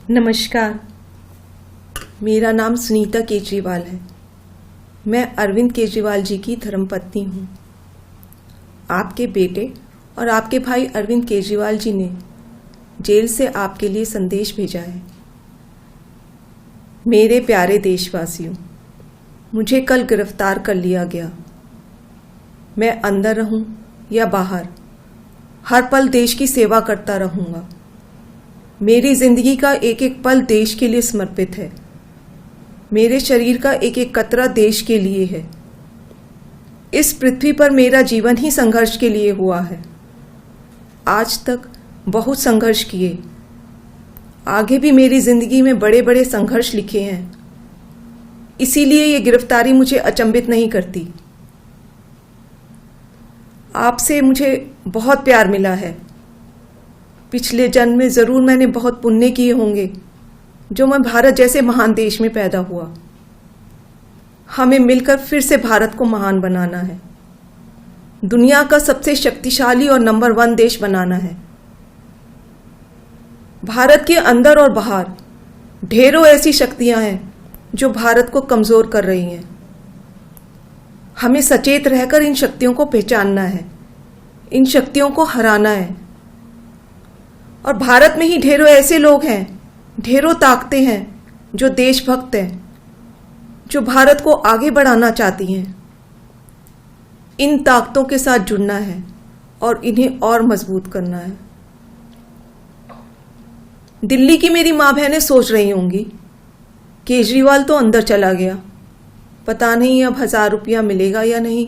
नमस्कार, मेरा नाम सुनीता केजरीवाल है। मैं अरविंद केजरीवाल जी की धर्मपत्नी हूँ। आपके बेटे और आपके भाई अरविंद केजरीवाल जी ने जेल से आपके लिए संदेश भेजा है। मेरे प्यारे देशवासियों, मुझे कल गिरफ्तार कर लिया गया। मैं अंदर रहूं या बाहर, हर पल देश की सेवा करता रहूंगा। मेरी जिंदगी का एक एक पल देश के लिए समर्पित है। मेरे शरीर का एक एक कतरा देश के लिए है। इस पृथ्वी पर मेरा जीवन ही संघर्ष के लिए हुआ है। आज तक बहुत संघर्ष किए, आगे भी मेरी जिंदगी में बड़े बड़े संघर्ष लिखे हैं। इसीलिए ये गिरफ्तारी मुझे अचंभित नहीं करती। आपसे मुझे बहुत प्यार मिला है। पिछले जन्म में जरूर मैंने बहुत पुण्य किए होंगे जो मैं भारत जैसे महान देश में पैदा हुआ। हमें मिलकर फिर से भारत को महान बनाना है, दुनिया का सबसे शक्तिशाली और नंबर 1 देश बनाना है। भारत के अंदर और बाहर ढेरों ऐसी शक्तियां हैं जो भारत को कमजोर कर रही हैं। हमें सचेत रहकर इन शक्तियों को पहचानना है, इन शक्तियों को हराना है। और भारत में ही ढेरों ऐसे लोग हैं, ढेरों ताकतें हैं जो देशभक्त हैं, जो भारत को आगे बढ़ाना चाहती हैं। इन ताकतों के साथ जुड़ना है और इन्हें और मजबूत करना है। दिल्ली की मेरी माँ बहनें सोच रही होंगी, केजरीवाल तो अंदर चला गया, पता नहीं अब 1000 रुपया मिलेगा या नहीं।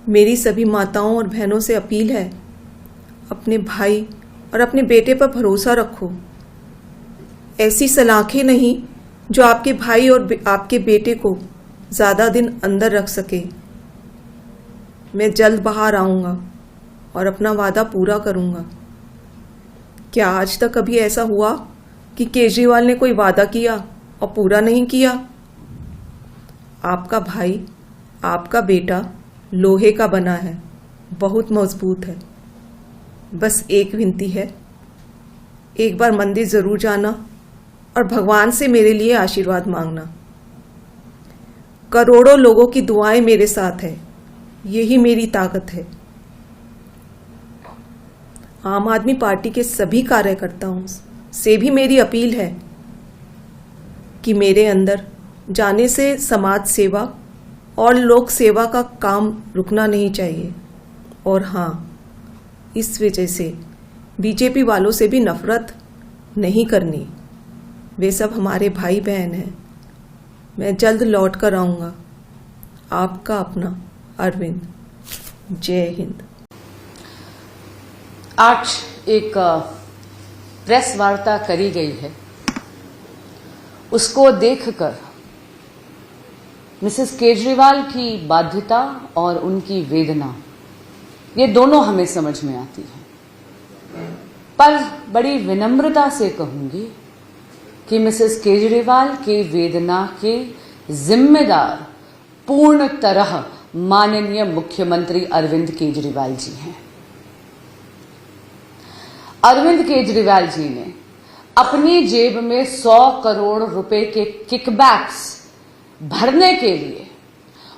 मेरी सभी माताओं और बहनों से अपील है, अपने भाई और अपने बेटे पर भरोसा रखो। ऐसी सलाखें नहीं जो आपके भाई और आपके बेटे को ज्यादा दिन अंदर रख सके। मैं जल्द बाहर आऊंगा और अपना वादा पूरा करूंगा। क्या आज तक कभी ऐसा हुआ कि केजरीवाल ने कोई वादा किया और पूरा नहीं किया? आपका भाई, आपका बेटा लोहे का बना है, बहुत मजबूत है। बस एक विनती है, एक बार मंदिर जरूर जाना और भगवान से मेरे लिए आशीर्वाद मांगना। करोड़ों लोगों की दुआएं मेरे साथ है, यही मेरी ताकत है। आम आदमी पार्टी के सभी कार्यकर्ताओं से भी मेरी अपील है कि मेरे अंदर जाने से समाज सेवा और लोक सेवा का काम रुकना नहीं चाहिए। और हाँ, इस वजह से बीजेपी वालों से भी नफरत नहीं करनी। वे सब हमारे भाई बहन हैं। मैं जल्द लौट कर आऊंगा। आपका अपना अरविंद। जय हिंद। आज एक प्रेस वार्ता करी गई है, उसको देखकर मिसेस केजरीवाल की बाध्यता और उनकी वेदना, ये दोनों हमें समझ में आती है। पर बड़ी विनम्रता से कहूंगी कि मिसेस केजरीवाल की वेदना के जिम्मेदार पूर्ण तरह माननीय मुख्यमंत्री अरविंद केजरीवाल जी हैं। अरविंद केजरीवाल जी ने अपनी जेब में 100 करोड़ रुपए के किकबैक्स भरने के लिए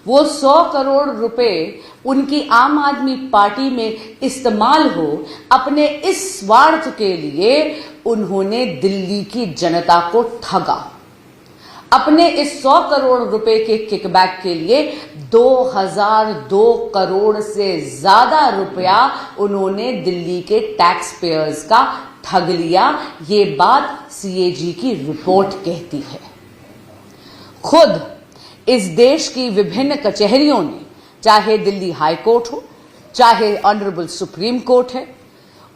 वो 100 करोड़ रुपए उनकी आम आदमी पार्टी में इस्तेमाल हो, अपने इस स्वार्थ के लिए उन्होंने दिल्ली की जनता को ठगा। अपने इस 100 करोड़ रुपए के किकबैक के लिए 2002 करोड़ से ज्यादा रुपया उन्होंने दिल्ली के टैक्स पेयर्स का ठग लिया। ये बात सीएजी की रिपोर्ट कहती है। खुद इस देश की विभिन्न कचहरियों ने, चाहे दिल्ली हाई कोर्ट हो, चाहे ऑनरेबल सुप्रीम कोर्ट है,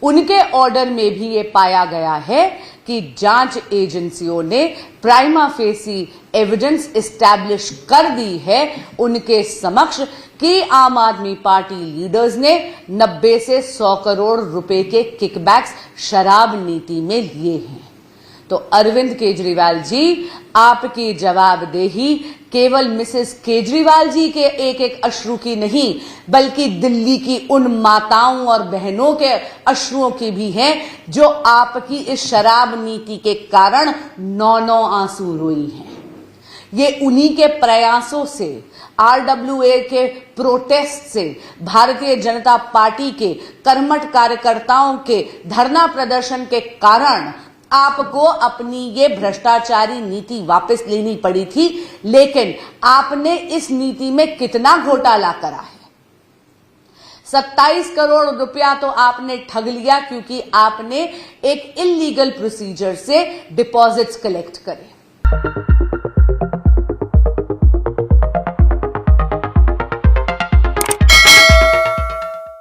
उनके ऑर्डर में भी ये पाया गया है कि जांच एजेंसियों ने प्राइमा फेसी एविडेंस एस्टैब्लिश कर दी है उनके समक्ष कि आम आदमी पार्टी लीडर्स ने 90 से 100 करोड़ रुपए के किकबैक्स शराब नीति में लिए हैं। तो अरविंद केजरीवाल जी, आपकी जवाबदेही केवल मिसेस केजरीवाल जी के एक एक अश्रु की नहीं, बल्कि दिल्ली की उन माताओं और बहनों के अश्रुओं की भी है जो आपकी इस शराब नीति के कारण 9-9 आंसू रोई हैं। ये उन्हीं के प्रयासों से, आरडब्ल्यूए के प्रोटेस्ट से, भारतीय जनता पार्टी के कर्मठ कार्यकर्ताओं के धरना प्रदर्शन के कारण आपको अपनी ये भ्रष्टाचारी नीति वापस लेनी पड़ी थी। लेकिन आपने इस नीति में कितना घोटाला करा है? 27 करोड़ रुपया तो आपने ठग लिया, क्योंकि आपने एक इलीगल प्रोसीजर से डिपॉजिट्स कलेक्ट करे।